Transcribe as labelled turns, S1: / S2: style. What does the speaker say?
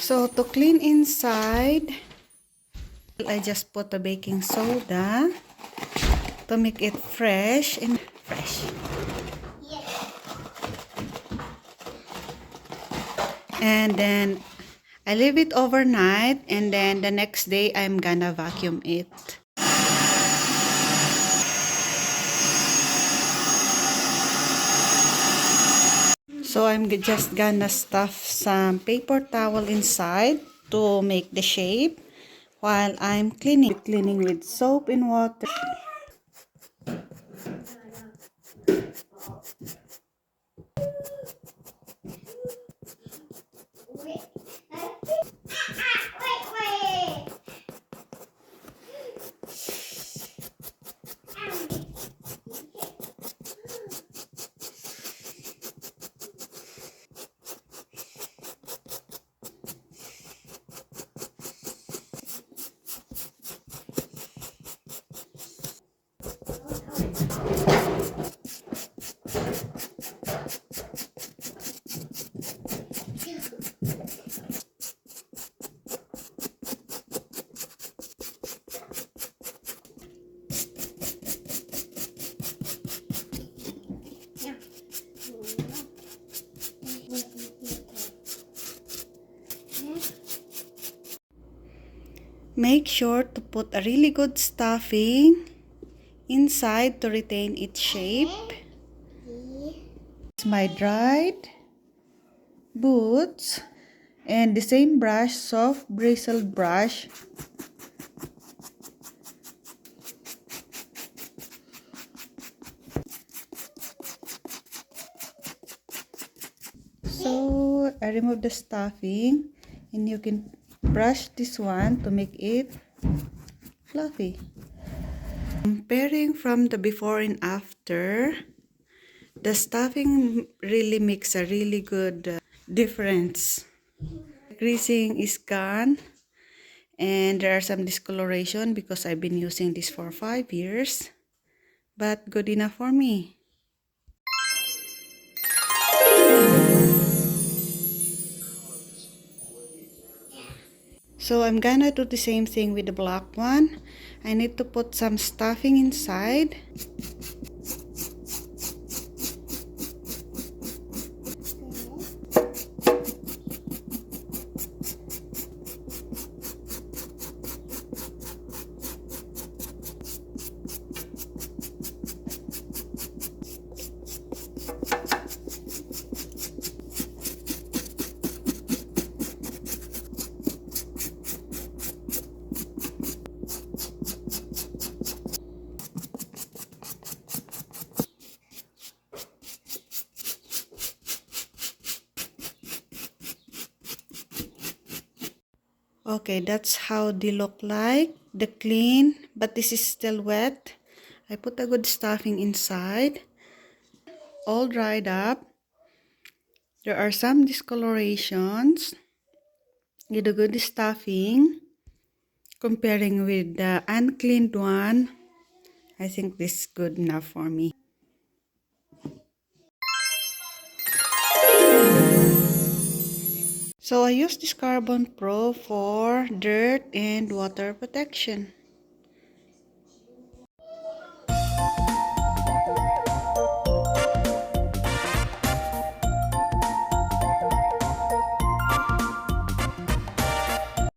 S1: So to clean inside, I just put the baking soda to make it fresh and fresh. And then I leave it overnight, and then the next day I'm gonna vacuum it. So I'm just gonna stuff some paper towel inside to make the shape while I'm cleaning with soap and water. Make sure to put a really good stuffing inside to retain its shape. It's my dried boots and the same brush, soft bristled brush. So I remove the stuffing, and you can brush this one to make it fluffy. Comparing from the before and after, the stuffing really makes a really good difference. Creasing is gone, and there are some discoloration because I've been using this for 5 years, but good enough for me. So I'm gonna do the same thing with the black one. I need to put some stuffing inside. Okay, that's how they look like. The clean, but this is still wet. I put a good stuffing inside. All dried up. There are some discolorations with a good stuffing. Comparing with the uncleaned one, I think this is good enough for me. So I use this Carbon Pro for dirt and water protection.